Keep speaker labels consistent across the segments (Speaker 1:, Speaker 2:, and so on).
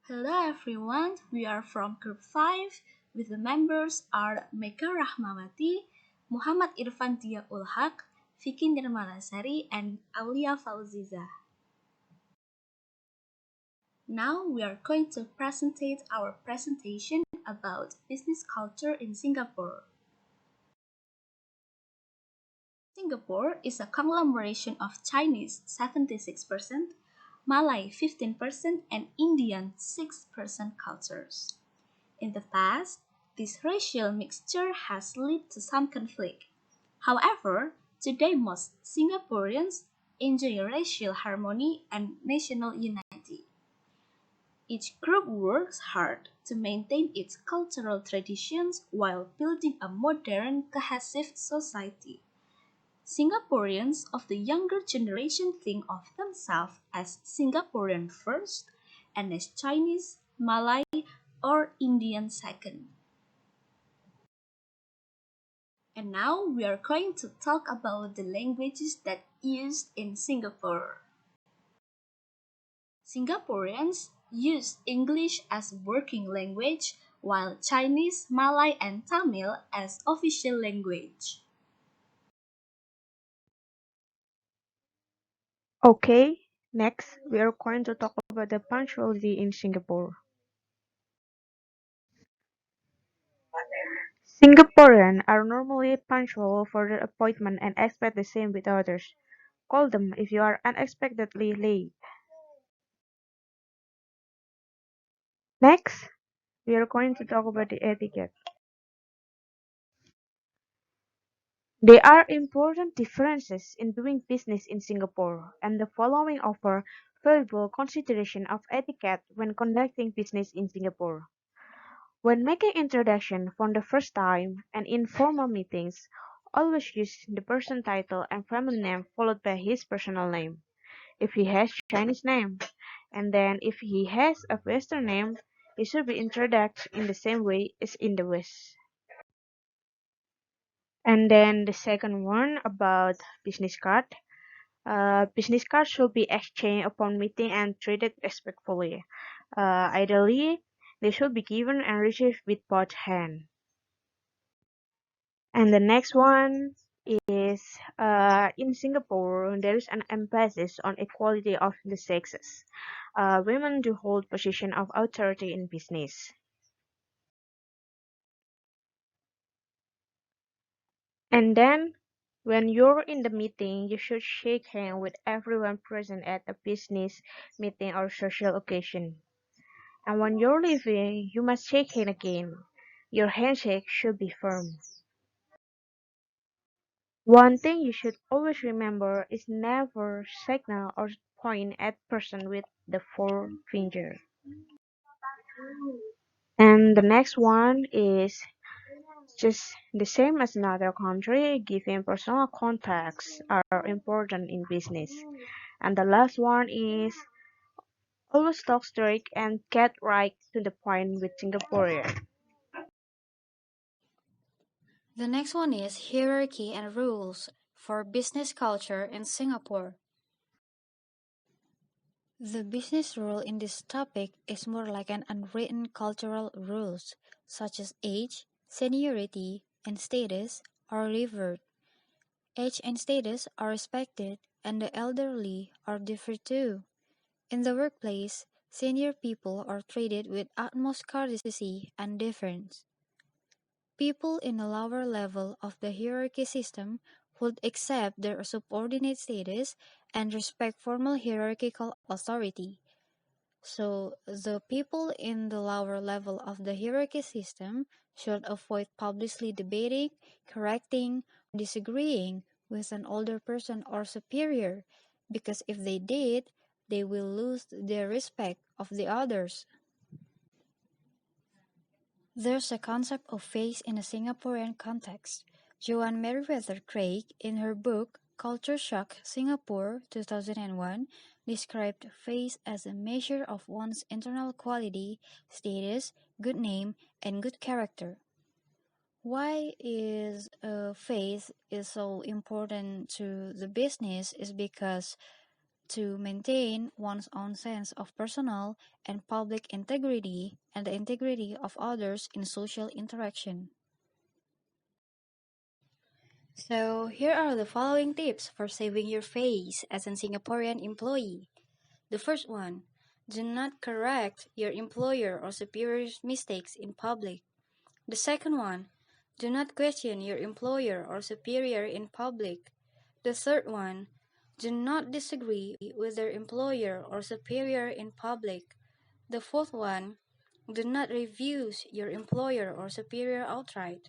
Speaker 1: Hello everyone, we are from Group 5 with the members are Meka Rahmawati, Muhammad Irfan Dhiya'ulhaq, Vicky Nirmalasari, and Aulia Fauzizah. Now we are going to presentate our presentation about business culture in Singapore. Singapore is a conglomeration of Chinese 76%, Malay 15%, and Indian 6% cultures. In the past, this racial mixture has led to some conflict. However, today most Singaporeans enjoy racial harmony and national unity. Each group works hard to maintain its cultural traditions while building a modern, cohesive society. Singaporeans of the younger generation think of themselves as Singaporean first and as Chinese, Malay, or Indian second. And now we are going to talk about the languages that used in Singapore. Singaporeans use English as working language while Chinese, Malay, and Tamil as official language.
Speaker 2: Okay, next we are going to talk about the punctuality in Singapore. Singaporeans are normally punctual for their appointment and expect the same with others. Call them if you are unexpectedly late. Next, we are going to talk about the etiquette. There are important differences in doing business in Singapore, and the following offer valuable consideration of etiquette when conducting business in Singapore. When making introduction for the first time and in formal meetings, always use the person title and family name followed by his personal name, if he has Chinese name, and then if he has a Western name, he should be introduced in the same way as in the West. And then the second one about business card. Business cards should be exchanged upon meeting and treated respectfully. Ideally, they should be given and received with both hands. And the next one is in Singapore, there is an emphasis on equality of the sexes. Women do hold position of authority in business. And then, when you're in the meeting, you should shake hands with everyone present at a business meeting or social occasion. And when you're leaving, you must shake hands again. Your handshake should be firm. One thing you should always remember is never signal or point at person with the forefinger. And the next one is just the same as another country, giving personal contacts are important in business. And the last one is always talk straight and get right to the point with Singaporean.
Speaker 3: The next one is hierarchy and rules for business culture in Singapore. The business rule in this topic is more like an unwritten cultural rules, such as age, seniority, and status are revered. Age and status are respected, and the elderly are deferred to. In the workplace, senior people are treated with utmost courtesy and deference. People in a lower level of the hierarchy system would accept their subordinate status and respect formal hierarchical authority. So, the people in the lower level of the hierarchy system should avoid publicly debating, correcting, or disagreeing with an older person or superior, because if they did, they will lose the respect of the others. There's a concept of face in a Singaporean context. Joan Meriwether Craig, in her book Culture Shock Singapore 2001, described face as a measure of one's internal quality, status, good name, and good character. Why is face is so important to the business is because to maintain one's own sense of personal and public integrity and the integrity of others in social interaction. So, here are the following tips for saving your face as a Singaporean employee. The first one, do not correct your employer or superior's mistakes in public. The second one, do not question your employer or superior in public. The third one, do not disagree with your employer or superior in public. The fourth one, do not refuse your employer or superior outright.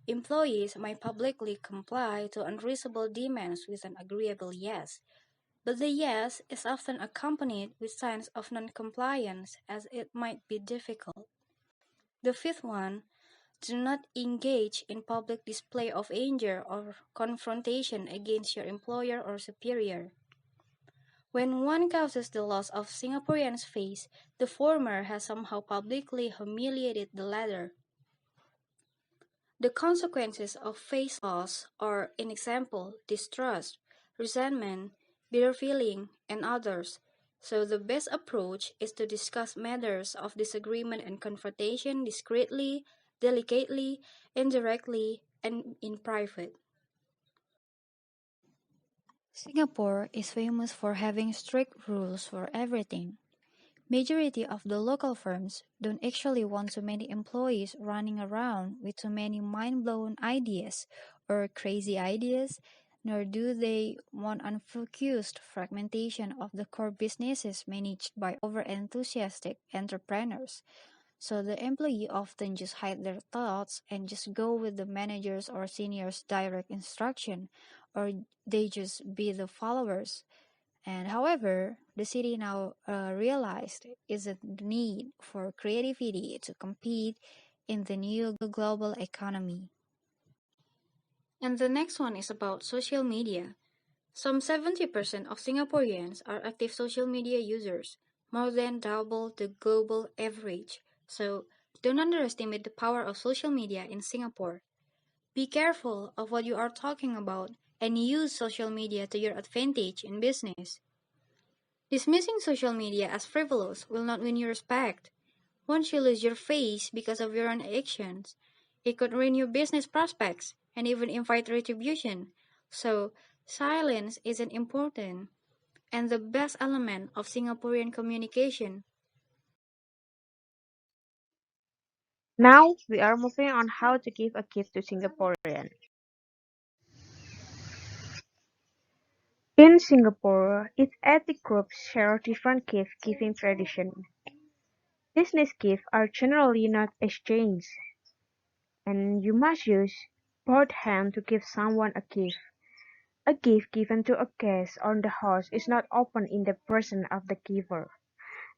Speaker 3: Employees may publicly comply to unreasonable demands with an agreeable yes, but the yes is often accompanied with signs of non-compliance as it might be difficult. The fifth one, do not engage in public display of anger or confrontation against your employer or superior. When one causes the loss of Singaporeans' face, the former has somehow publicly humiliated the latter. The consequences of face loss are, in example, distrust, resentment, bitter feeling, and others. So the best approach is to discuss matters of disagreement and confrontation discreetly, delicately, indirectly, and in private. Singapore is famous for having strict rules for everything. Majority of the local firms don't actually want too many employees running around with too many mind-blown ideas or crazy ideas, nor do they want unfocused fragmentation of the core businesses managed by over-enthusiastic entrepreneurs. So the employee often just hide their thoughts and just go with the manager's or senior's direct instruction, or they just be the followers. And however, the city now realized is a need for creativity to compete in the new global economy. And the next one is about social media. Some 70% of Singaporeans are active social media users, more than double the global average. So, don't underestimate the power of social media in Singapore. Be careful of what you are talking about and use social media to your advantage in business. Dismissing social media as frivolous will not win you respect. Once you lose your face because of your own actions, it could ruin your business prospects and even invite retribution. So, silence isn't important and the best element of Singaporean communication.
Speaker 2: Now we are moving on how to give a gift to Singaporean. In Singapore, its ethnic groups share different gift-giving traditions. Business gifts are generally not exchanged, and you must use both hands to give someone a gift. A gift given to a guest or the host is not opened in the presence of the giver.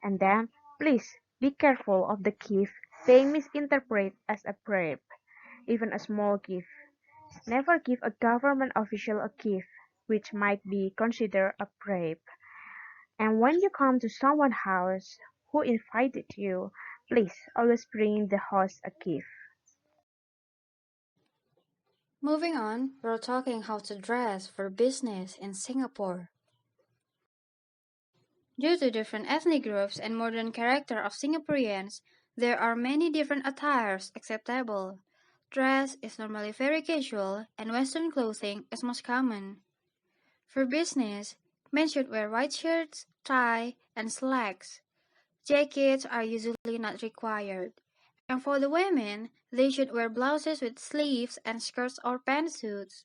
Speaker 2: And then, please be careful of the gift being misinterpreted as a bribe, even a small gift. Never give a government official a gift which might be considered a bribe. And when you come to someone's house who invited you, please always bring the host a gift.
Speaker 3: Moving on, we're talking how to dress for business in Singapore. Due to different ethnic groups and modern character of Singaporeans, there are many different attires acceptable. Dress is normally very casual and Western clothing is most common. For business, men should wear white shirts, tie, and slacks. Jackets are usually not required. And for the women, they should wear blouses with sleeves and skirts or pantsuits.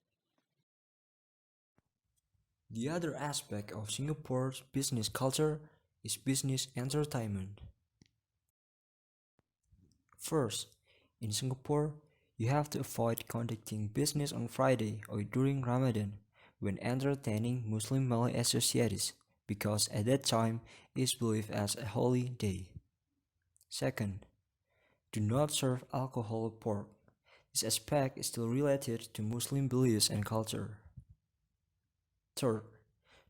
Speaker 4: The other aspect of Singapore's business culture is business entertainment. First, in Singapore, you have to avoid conducting business on Friday or during Ramadan when entertaining Muslim Malay associates because at that time it is believed as a holy day. Second, do not serve alcoholic pork. This aspect is still related to Muslim beliefs and culture. Third,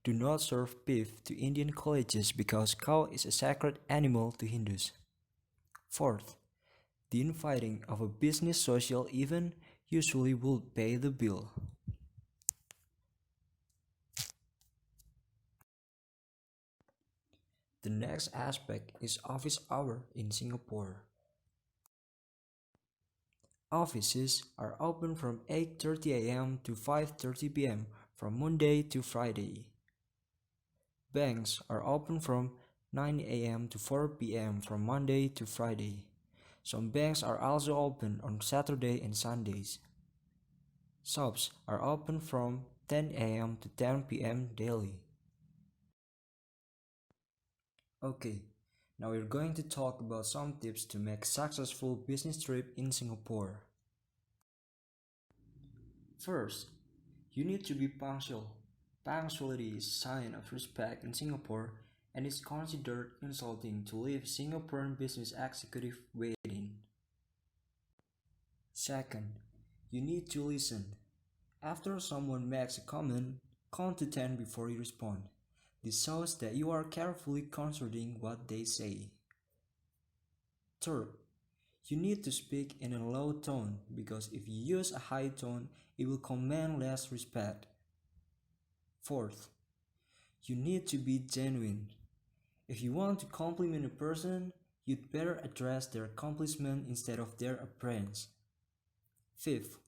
Speaker 4: do not serve beef to Indian colleges because cow is a sacred animal to Hindus. Fourth, the inviting of a business social event usually will pay the bill. The next aspect is office hour in Singapore. Offices are open from 8:30 a.m. to 5:30 p.m. from Monday to Friday. Banks are open from 9 a.m. to 4 p.m. from Monday to Friday. Some banks are also open on Saturday and Sundays. Shops are open from 10 a.m. to 10 p.m. daily. Okay, now we're going to talk about some tips to make successful business trip in Singapore. First, you need to be punctual. Punctuality is a sign of respect in Singapore and is considered insulting to leave Singaporean business executive waiting. Second, you need to listen. After someone makes a comment, count to 10 before you respond. This shows that you are carefully considering what they say. Third, you need to speak in a low tone because if you use a high tone, it will command less respect. Fourth, you need to be genuine. If you want to compliment a person, you'd better address their accomplishment instead of their appearance. Fifth,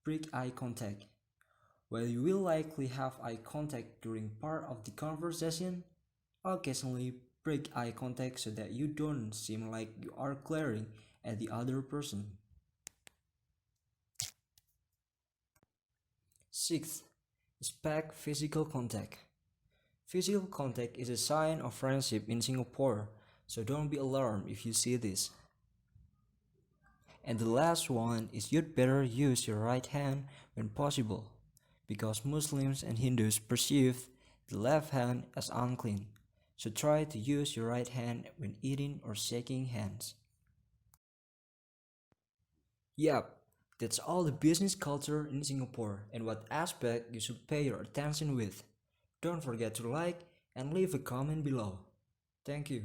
Speaker 4: break eye contact. While you will likely have eye contact during part of the conversation, occasionally break eye contact so that you don't seem like you are glaring at the other person. Sixth, respect physical contact. Physical contact is a sign of friendship in Singapore, so don't be alarmed if you see this. And the last one is you'd better use your right hand when possible, because Muslims and Hindus perceive the left hand as unclean, so try to use your right hand when eating or shaking hands. Yep, that's all the business culture in Singapore and what aspect you should pay your attention with. Don't forget to like and leave a comment below. Thank you.